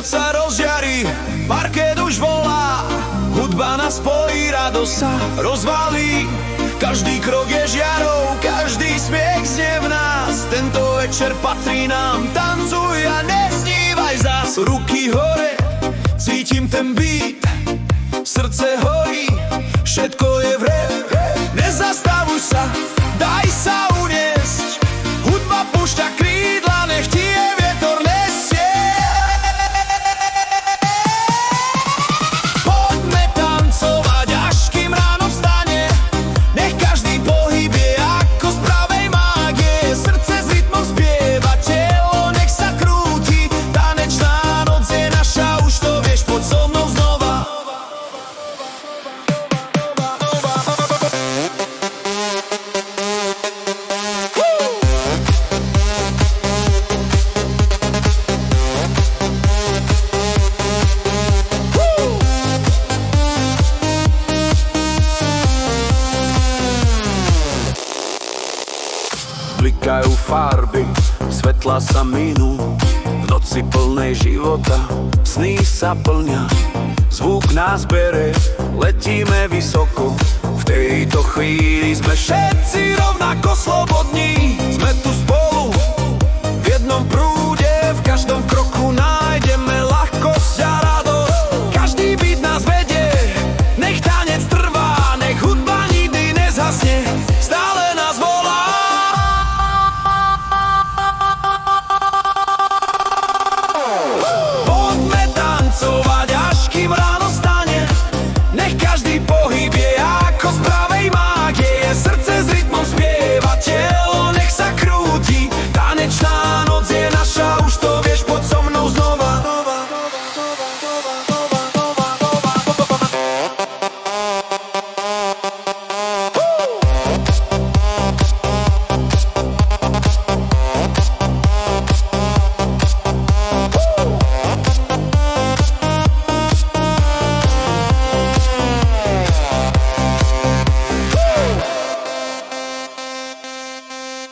sa rozžiari, parket už volá, hudba nás spojí, radosť sa rozvalí. Každý krok je žiarou, každý smiech znie v nás. Tento večer patrí nám, tancuj a nesnívaj zas. Ruky hore, cítim ten beat, srdce horí, všetko je v hre. Nezastavuj sa, daj sa uniesť, hudba púšťa krídla, nech ti je vietor nesie. Poďme tancovať, až kým ráno vstane, nech každý pohyb je ako z pravej mágie. Srdce s rytmom spieva, telo nech sa krúti, tanečná noc je naša, už to vieš, poď so mnou znova. Blikajú farby, svetla sa minú, v noci plnej života sny sa plňa. Zvuk nás bere, letíme vysoko, v tejto chvíli sme všetci